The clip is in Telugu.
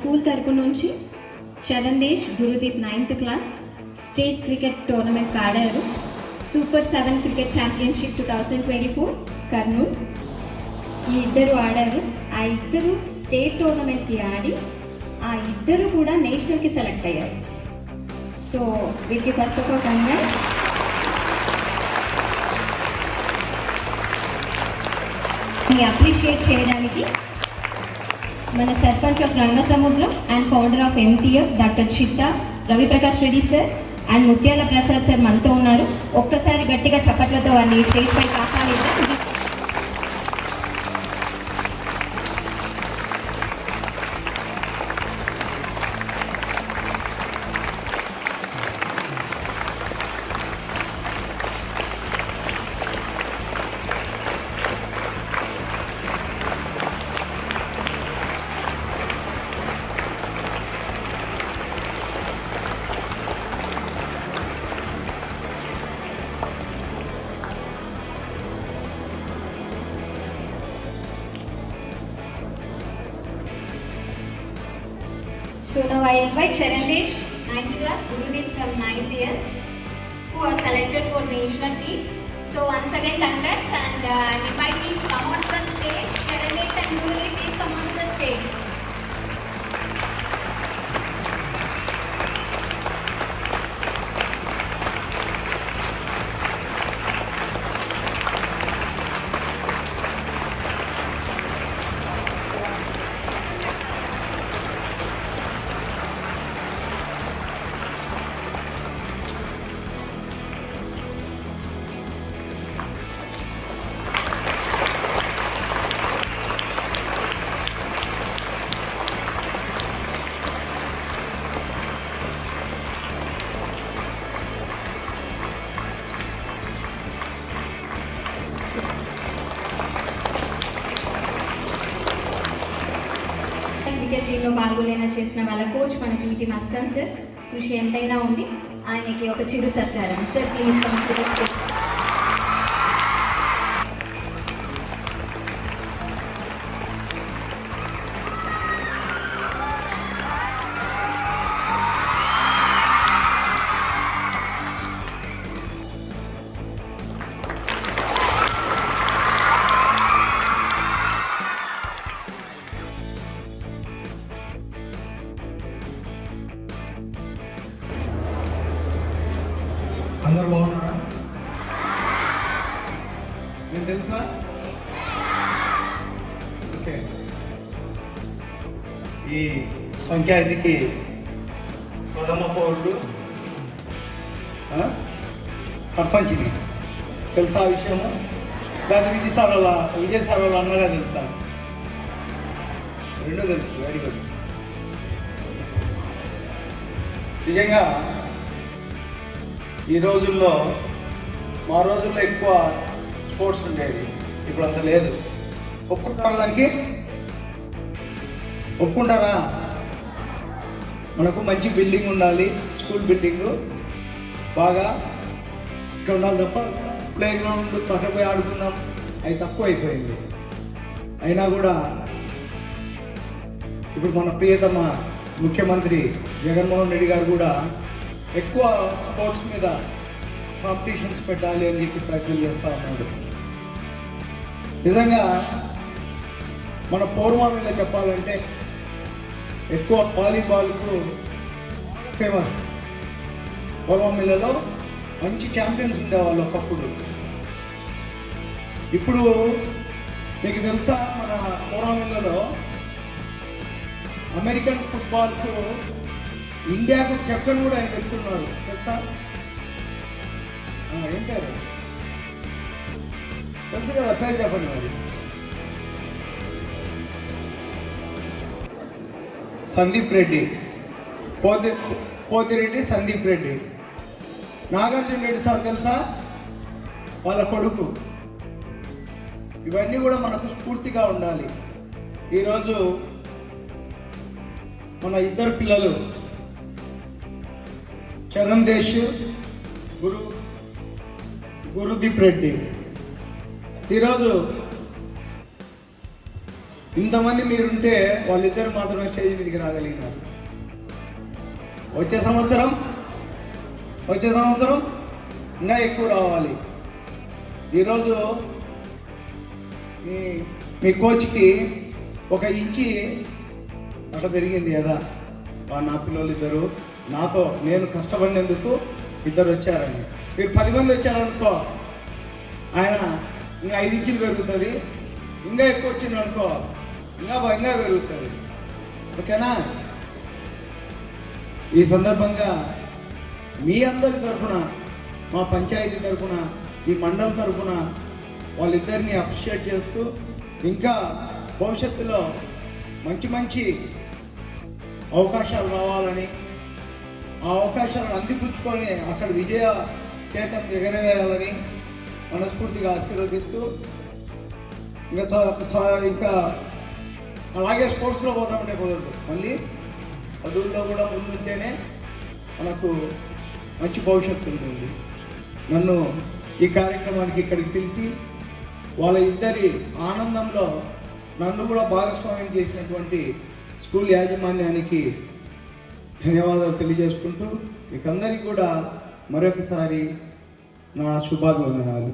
స్కూల్ తరపు నుంచి Charan Gurdeep 9th class state cricket tournament ఆడారు. Super 7 cricket championship 2024 Kurnool. ఈ ఇద్దరు ఆడారు. ఆ ఇద్దరు స్టేట్ టోర్నమెంట్కి ఆడి ఆ ఇద్దరు కూడా నేషనల్కి సెలెక్ట్ అయ్యారు. సో వీరికి first of all congrats. Appreciate చేయడానికి మన sarpanch of Rangasamudram and founder of MTF doctor చిత్తా రవిప్రకాష్ రెడ్డి సార్ అండ్ ముత్యాల ప్రసాద్ సార్ మనతో ఉన్నారు. ఒక్కసారి గట్టిగా చప్పట్లతో వారిని స్టేజ్ పై కాపాడిద్దాం. So now I invite Charan, 9th class, Gurudeep from 9th years, who are selected for national team. So once again congrats, and I invite you to come on the stage. Charan and Gurudeep, please come on the stage. Cricket టీంలో పాల్గొనేలా చేసిన వాళ్ళ కోచ్ మన PT మస్తాన్ సార్ కృషి ఎంతైనా ఉంది. ఆయనకి ఒక చిరు సత్కారం. Sir please come to the stage. అందరూ బాగున్నారా? మీకు తెలుసా? ఓకే, ఈ పంచాయతీకి ప్రథమ పౌరుడు సర్పంచ్ని తెలుసా ఆ విషయము? లేదా విజయ్ సార్ వాళ్ళ అన్నగా తెలుసా? రెండూ తెలుసు. Very good. నిజంగా ఈ రోజుల్లో, మా రోజుల్లో ఎక్కువ స్పోర్ట్స్ ఉండేది, ఇప్పుడు అంత లేదు. ఒప్పుకుంటారా? దానికి ఒప్పుకుంటారా? మనకు మంచి బిల్డింగ్ ఉండాలి, స్కూల్ బిల్డింగు బాగా ఇక్కడ ఉండాలి తప్ప ప్లే గ్రౌండ్ పక్కపోయి ఆడుకుందాం అది తక్కువ అయిపోయింది. అయినా కూడా ఇప్పుడు మన ప్రియతమ ముఖ్యమంత్రి జగన్మోహన్ రెడ్డి గారు కూడా ఎక్కువ స్పోర్ట్స్ మీద కాంపిటీషన్స్ పెట్టాలి అని చెప్పి ప్రయత్నం చేస్తూ ఉన్నాడు. నిజంగా మన పూర్వమిల్లో చెప్పాలంటే ఎక్కువ వాలీబాల్కు ఫేమస్. పూర్వమిల్లలో మంచి ఛాంపియన్స్ ఉండేవాళ్ళు ఒకప్పుడు. ఇప్పుడు మీకు తెలుసా, మన పూర్వమిల్లలో అమెరికన్ ఫుట్బాల్కు ఇండియాకు కెప్టెన్ కూడా ఆయన పెడుతున్నారు తెలుసా? ఏంటారు తెలుసు కదా, పేరు చెప్పండి మరి. సందీప్ రెడ్డి, పోతిరెడ్డి సందీప్ రెడ్డి. నాగార్జున రెడ్డి సార్ తెలుసా? వాళ్ళ కొడుకు. ఇవన్నీ కూడా మనకు స్ఫూర్తిగా ఉండాలి. ఈరోజు మన ఇద్దరు పిల్లలు చరణ్, గురుదీప్ రెడ్డి ఈరోజు ఇంతమంది మీరుంటే వాళ్ళిద్దరు మాత్రమే స్టేజ్ మీదకి రాగలిగినారు. వచ్చే సంవత్సరం ఇంకా ఎక్కువ రావాలి. ఈరోజు మీ కోచ్కి 1 ఇంచి అట్లా పెరిగింది కదా. నా పిల్లలు ఇద్దరు నాతో నేను కష్టపడినందుకు ఇద్దరు వచ్చారని. మీరు 10 మంది వచ్చారనుకో, ఆయన ఇంకా 5 ఇంచులు పెరుగుతుంది. ఇంకా ఎక్కువ వచ్చింది అనుకో, ఇంకా పెరుగుతుంది. ఓకేనా? ఈ సందర్భంగా మీ అందరి తరఫున, మా పంచాయతీ తరఫున, ఈ మండలం తరఫున వాళ్ళిద్దరిని అప్రిషియేట్ చేస్తూ, ఇంకా భవిష్యత్తులో మంచి అవకాశాలు రావాలని, ఆ అవకాశాలను అందిపుచ్చుకొని అక్కడ విజయ కేతం ఎగరవేయాలని మనస్ఫూర్తిగా ఆశీర్వదిస్తూ, ఇంకా అలాగే స్పోర్ట్స్లో పోతామంటే కుదరదు. మళ్ళీ చదువుల్లో కూడా ముందుంటేనే మనకు మంచి భవిష్యత్తు ఉంటుంది. నన్ను ఈ కార్యక్రమానికి ఇక్కడికి పిలిచి వాళ్ళ ఇద్దరి ఆనందంలో నన్ను కూడా భాగస్వామ్యం చేసినటువంటి స్కూల్ యాజమాన్యానికి ధన్యవాదాలు తెలియజేసుకుంటూ, మీకందరికీ కూడా మరొకసారి నా శుభాభివందనాలు.